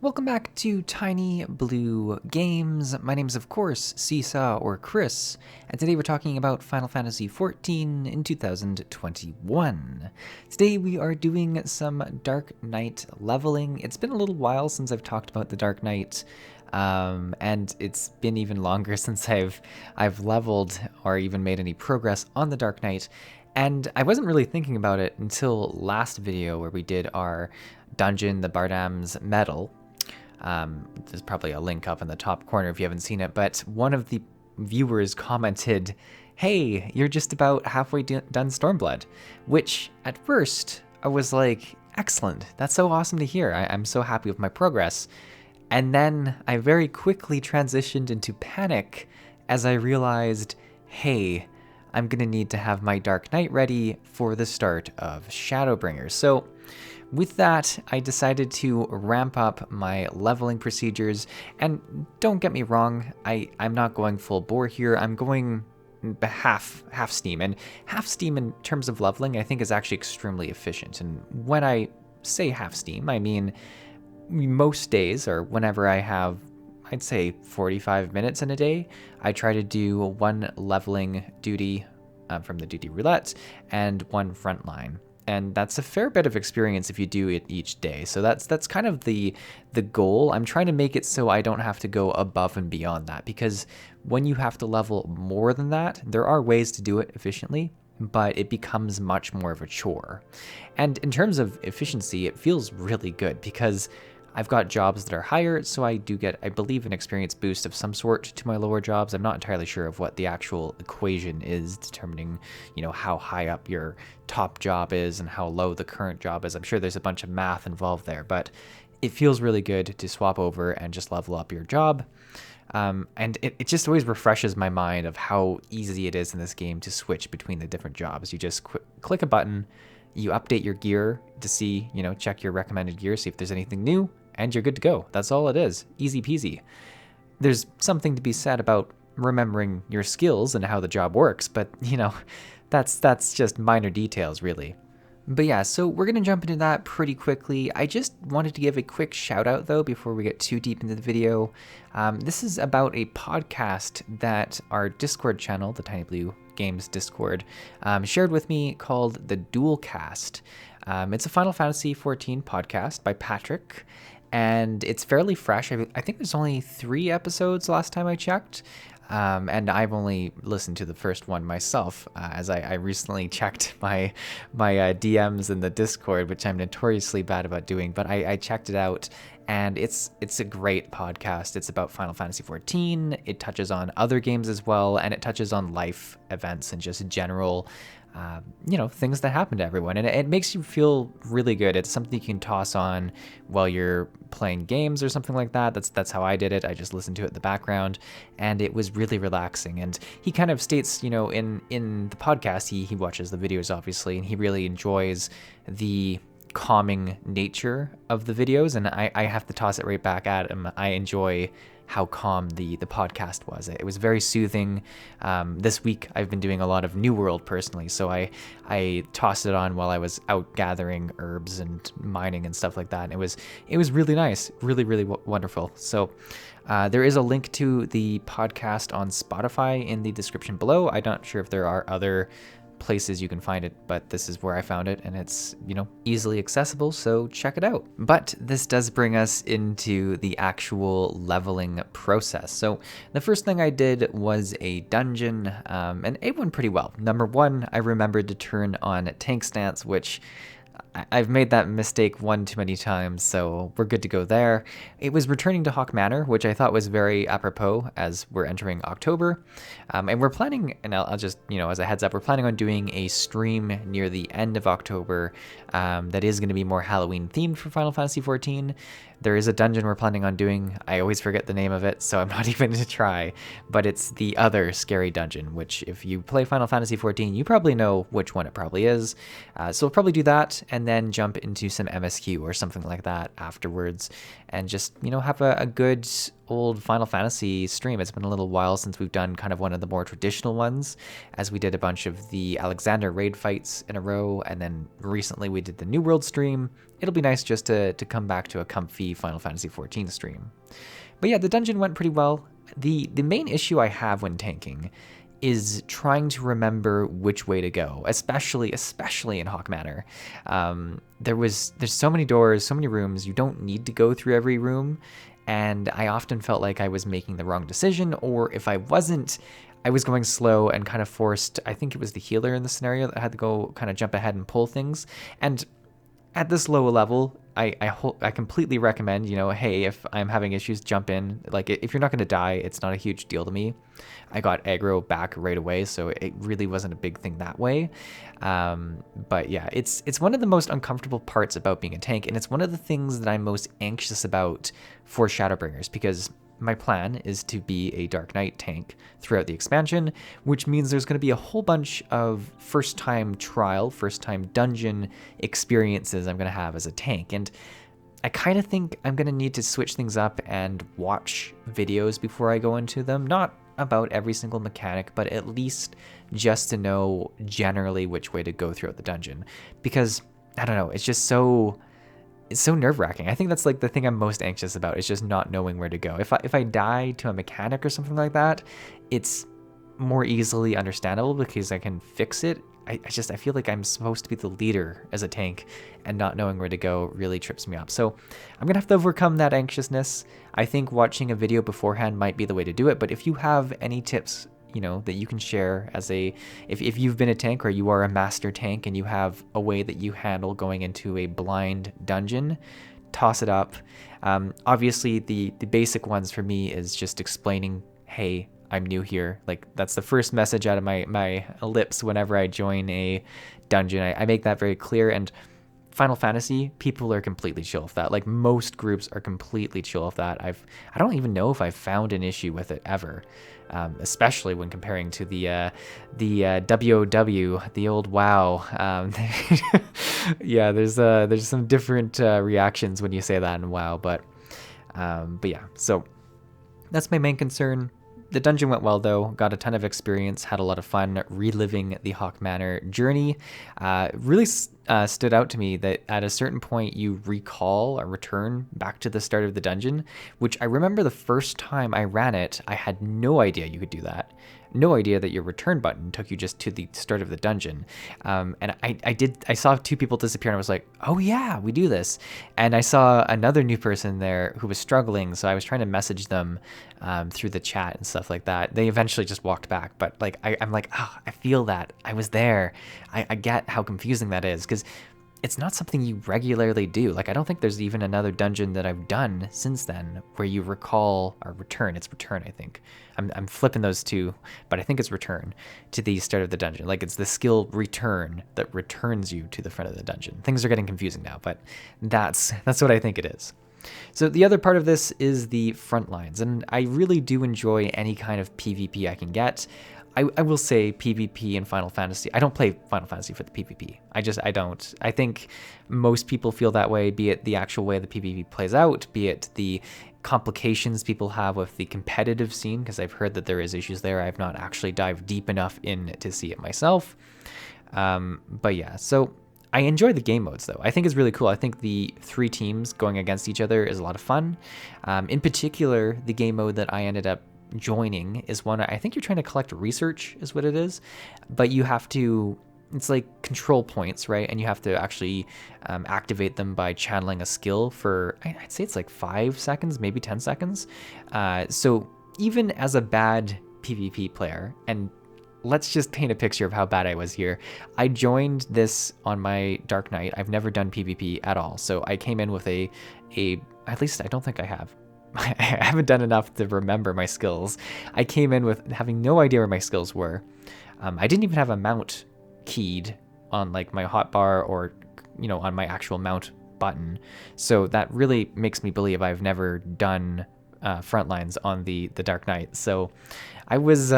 Welcome back to TinyBlueGames. My name is, of course, Csaw or Chris, and today we're talking about Final Fantasy XIV in 2021. Today we are doing some Dark Knight leveling. It's been a little while since I've talked about the Dark Knight, and it's been even longer since I've leveled or even made any progress on the Dark Knight. And I wasn't really thinking about it until last video where we did our dungeon, the Bardam's Medal. There's probably a link up in the top corner if you haven't seen it, but one of the viewers commented, "Hey, you're just about halfway done Stormblood," which at first I was like, excellent, that's so awesome to hear. I'm so happy with my progress. And then I very quickly transitioned into panic as I realized, hey, I'm gonna need to have my Dark Knight ready for the start of Shadowbringers. So with that, I decided to ramp up my leveling procedures, and don't get me wrong, I'm not going full bore here. I'm going half steam, and half steam in terms of leveling I think is actually extremely efficient. And when I say half steam, I mean most days, or whenever I have, I'd say 45 minutes in a day, I try to do one leveling duty from the duty roulette and one frontline. And that's a fair bit of experience if you do it each day. So that's kind of the goal. I'm trying to make it so I don't have to go above and beyond that, because when you have to level more than that, there are ways to do it efficiently, but it becomes much more of a chore. And in terms of efficiency, it feels really good because I've got jobs that are higher, so I do get, I believe, an experience boost of some sort to my lower jobs. I'm not entirely sure of what the actual equation is determining, how high up your top job is and how low the current job is. I'm sure there's a bunch of math involved there, but it feels really good to swap over and just level up your job. And it just always refreshes my mind of how easy it is in this game to switch between the different jobs. You just click a button, you update your gear to see, check your recommended gear, see if there's anything new, and you're good to go. That's all it is. Easy peasy. There's something to be said about remembering your skills and how the job works, but that's just minor details really. But yeah, so we're going to jump into that pretty quickly. I just wanted to give a quick shout out though before we get too deep into the video. This is about a podcast that our Discord channel, the TinyBlueGames Discord, shared with me called the Dualcast. It's a Final Fantasy XIV podcast by Patrick, and it's fairly fresh. I think there's only 3 episodes last time I checked, and I've only listened to the first one myself, as I recently checked my DMs in the Discord, which I'm notoriously bad about doing, but I checked it out, and it's a great podcast. It's about Final Fantasy XIV. It touches on other games as well, and it touches on life events and just general things that happen to everyone, and it makes you feel really good. It's something you can toss on while you're playing games or something like that. That's how I did it. I just listened to it in the background, and it was really relaxing. And he kind of states, in the podcast, he watches the videos obviously, and he really enjoys the calming nature of the videos, and I have to toss it right back at him. I enjoy how calm the podcast was. It was very soothing. This week I've been doing a lot of New World personally, so I tossed it on while I was out gathering herbs and mining and stuff like that, and it was really nice, really wonderful. So there is a link to the podcast on Spotify in the description below. I'm not sure if there are other places you can find it, but this is where I found it, and it's easily accessible, so check it out. But this does bring us into the actual leveling process. So the first thing I did was a dungeon, and it went pretty well. Number 1, I remembered to turn on tank stance, which I've made that mistake one too many times, so we're good to go there. It was returning to Hawk Manor, which I thought was very apropos as we're entering October. And we're planning, and I'll just, as a heads up, we're planning on doing a stream near the end of October that is going to be more Halloween themed for Final Fantasy XIV. There is a dungeon we're planning on doing. I always forget the name of it, so I'm not even going to try, but it's the other scary dungeon, which if you play Final Fantasy XIV, you probably know which one it probably is. So we'll probably do that, and and then jump into some MSQ or something like that afterwards, and just, have a good old Final Fantasy stream. It's been a little while since we've done kind of one of the more traditional ones, as we did a bunch of the Alexander raid fights in a row, and then recently we did the New World stream. It'll be nice just to come back to a comfy Final Fantasy XIV stream. But yeah, the dungeon went pretty well. The main issue I have when tanking is trying to remember which way to go, especially in Hawk Manor. There's so many doors, so many rooms. You don't need to go through every room, and I often felt like I was making the wrong decision, or if I wasn't, I was going slow and kind of forced. I think it was the healer in the scenario that had to go kind of jump ahead and pull things. And at this low level, I completely recommend, hey, if I'm having issues, jump in. Like, if you're not going to die, it's not a huge deal to me. I got aggro back right away, so it really wasn't a big thing that way. But yeah, it's one of the most uncomfortable parts about being a tank, and it's one of the things that I'm most anxious about for Shadowbringers, because my plan is to be a Dark Knight tank throughout the expansion, which means there's going to be a whole bunch of first-time trial, first-time dungeon experiences I'm going to have as a tank. And I kind of think I'm going to need to switch things up and watch videos before I go into them. Not about every single mechanic, but at least just to know generally which way to go throughout the dungeon. Because, I don't know, it's so nerve-wracking. I think that's like the thing I'm most anxious about, is just not knowing where to go. If I die to a mechanic or something like that, it's more easily understandable because I can fix it. I feel like I'm supposed to be the leader as a tank, and not knowing where to go really trips me up. So I'm gonna have to overcome that anxiousness. I think watching a video beforehand might be the way to do it, but if you have any tips that you can share as if you've been a tank or you are a master tank and you have a way that you handle going into a blind dungeon, toss it up. Obviously the basic ones for me is just explaining, hey, I'm new here. Like, that's the first message out of my lips whenever I join a dungeon. I make that very clear. And Final Fantasy, people are completely chill with that. Like, most groups are completely chill with that. I don't even know if I've found an issue with it ever. Especially when comparing to the WoW, the old WoW. Yeah, there's some different reactions when you say that in WoW, but yeah. So that's my main concern. The dungeon went well, though. Got a ton of experience, had a lot of fun reliving the Hawk Manor journey. Really stood out to me that at a certain point you recall or return back to the start of the dungeon, which I remember the first time I ran it, I had no idea you could do that. No idea that your return button took you just to the start of the dungeon. And I saw two people disappear, and I was like, oh yeah, we do this. And I saw another new person there who was struggling, so I was trying to message them through the chat and stuff like that. They eventually just walked back, but like I'm like, oh, I feel that. I was there. I get how confusing that is, because it's not something you regularly do. Like, I don't think there's even another dungeon that I've done since then where you recall or return. It's return, I think. I'm flipping those two, but I think it's return to the start of the dungeon. Like, it's the skill return that returns you to the front of the dungeon. Things are getting confusing now, but that's what I think it is. So the other part of this is the front lines, and I really do enjoy any kind of PvP I can get. I will say PvP in Final Fantasy. I don't play Final Fantasy for the PvP. I don't. I think most people feel that way, be it the actual way the PvP plays out, be it the complications people have with the competitive scene, because I've heard that there is issues there. I've not actually dived deep enough in to see it myself. But yeah, so I enjoy the game modes, though. I think it's really cool. I think the 3 teams going against each other is a lot of fun. In particular, the game mode that I ended up joining is one, I think you're trying to collect research is what it is, but you have to, it's like control points, right? And you have to actually activate them by channeling a skill for, I'd say it's like 5 seconds, maybe 10 seconds. So even as a bad PvP player, and let's just paint a picture of how bad I was here. I joined this on my Dark Knight. I've never done PvP at all. So I came in with a at least I don't think I have. I haven't done enough to remember my skills. I came in with having no idea where my skills were. I didn't even have a mount keyed on like my hotbar or, on my actual mount button. So that really makes me believe I've never done front lines on the Dark Knight. So I was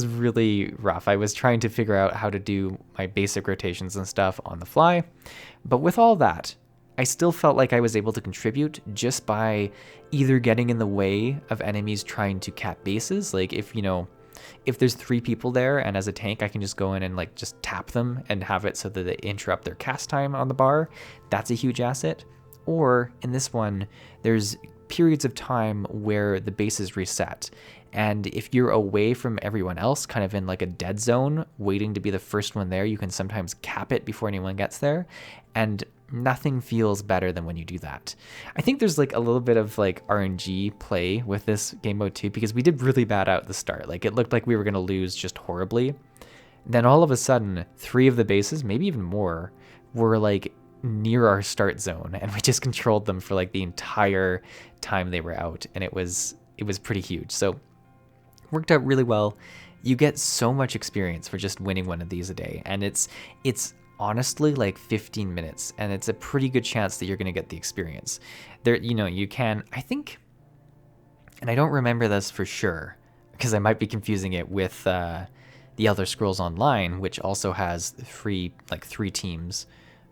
really rough. I was trying to figure out how to do my basic rotations and stuff on the fly. But with all that, I still felt like I was able to contribute just by either getting in the way of enemies trying to cap bases. Like if there's 3 people there and as a tank I can just go in and like just tap them and have it so that they interrupt their cast time on the bar, that's a huge asset. Or in this one, there's periods of time where the base is reset. And if you're away from everyone else, kind of in like a dead zone, waiting to be the first one there, you can sometimes cap it before anyone gets there. And nothing feels better than when you do that. I think there's like a little bit of like RNG play with this game mode too, because we did really bad out at the start. Like it looked like we were going to lose just horribly. Then all of a sudden, 3 of the bases, maybe even more, were like near our start zone, and we just controlled them for like the entire time they were out, and it was pretty huge. So worked out really well. You get so much experience for just winning one of these a day, and it's honestly like 15 minutes, and it's a pretty good chance that you're going to get the experience. There, you can, I think, and I don't remember this for sure because I might be confusing it with the Elder Scrolls Online, which also has 3 teams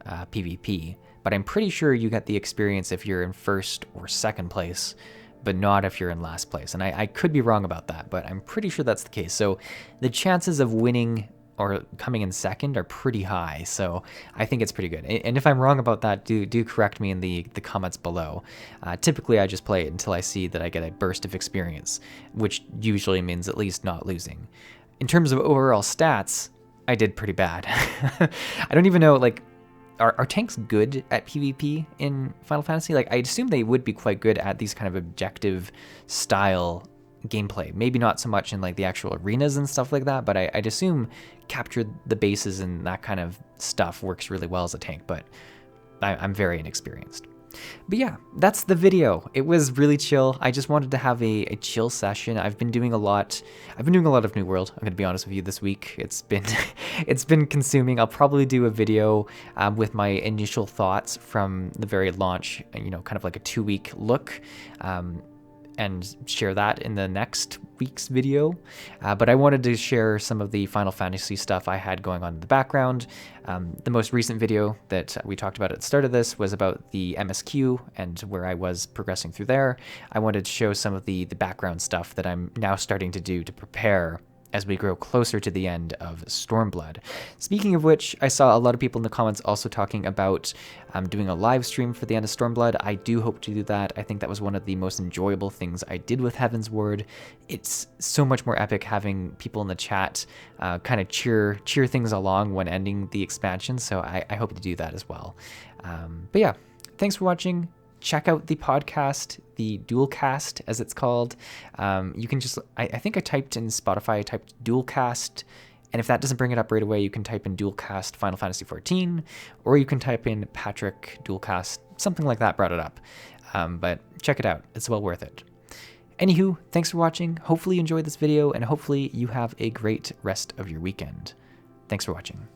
PvP, but I'm pretty sure you get the experience if you're in first or second place, but not if you're in last place. And I could be wrong about that, but I'm pretty sure that's the case. So the chances of winning or coming in second are pretty high. So I think it's pretty good. And if I'm wrong about that, do correct me in the comments below. Typically, I just play it until I see that I get a burst of experience, which usually means at least not losing. In terms of overall stats, I did pretty bad. I don't even know, like, are tanks good at PvP in Final Fantasy? Like, I'd assume they would be quite good at these kind of objective style gameplay. Maybe not so much in like the actual arenas and stuff like that, but I'd assume capture the bases and that kind of stuff works really well as a tank, but I'm very inexperienced. But yeah, that's the video. It was really chill. I just wanted to have a chill session. I've been doing a lot of New World. I'm gonna be honest with you this week. It's been consuming. I'll probably do a video with my initial thoughts from the very launch, kind of like a 2-week look, and share that in the next week's video. But I wanted to share some of the Final Fantasy stuff I had going on in the background. The most recent video that we talked about at the start of this was about the MSQ and where I was progressing through there. I wanted to show some of the background stuff that I'm now starting to do to prepare as we grow closer to the end of Stormblood. Speaking of which, I saw a lot of people in the comments also talking about doing a live stream for the end of Stormblood. I do hope to do that. I think that was one of the most enjoyable things I did with Heavensward. It's so much more epic having people in the chat kind of cheer things along when ending the expansion, so I hope to do that as well. But yeah, thanks for watching. Check out the podcast, the Dualcast, as it's called. You can just, I think I typed in Spotify, I typed Dualcast, and if that doesn't bring it up right away, you can type in Dualcast Final Fantasy XIV, or you can type in Patrick Dualcast, something like that brought it up. But check it out, it's well worth it. Anywho, thanks for watching. Hopefully you enjoyed this video, and hopefully you have a great rest of your weekend. Thanks for watching.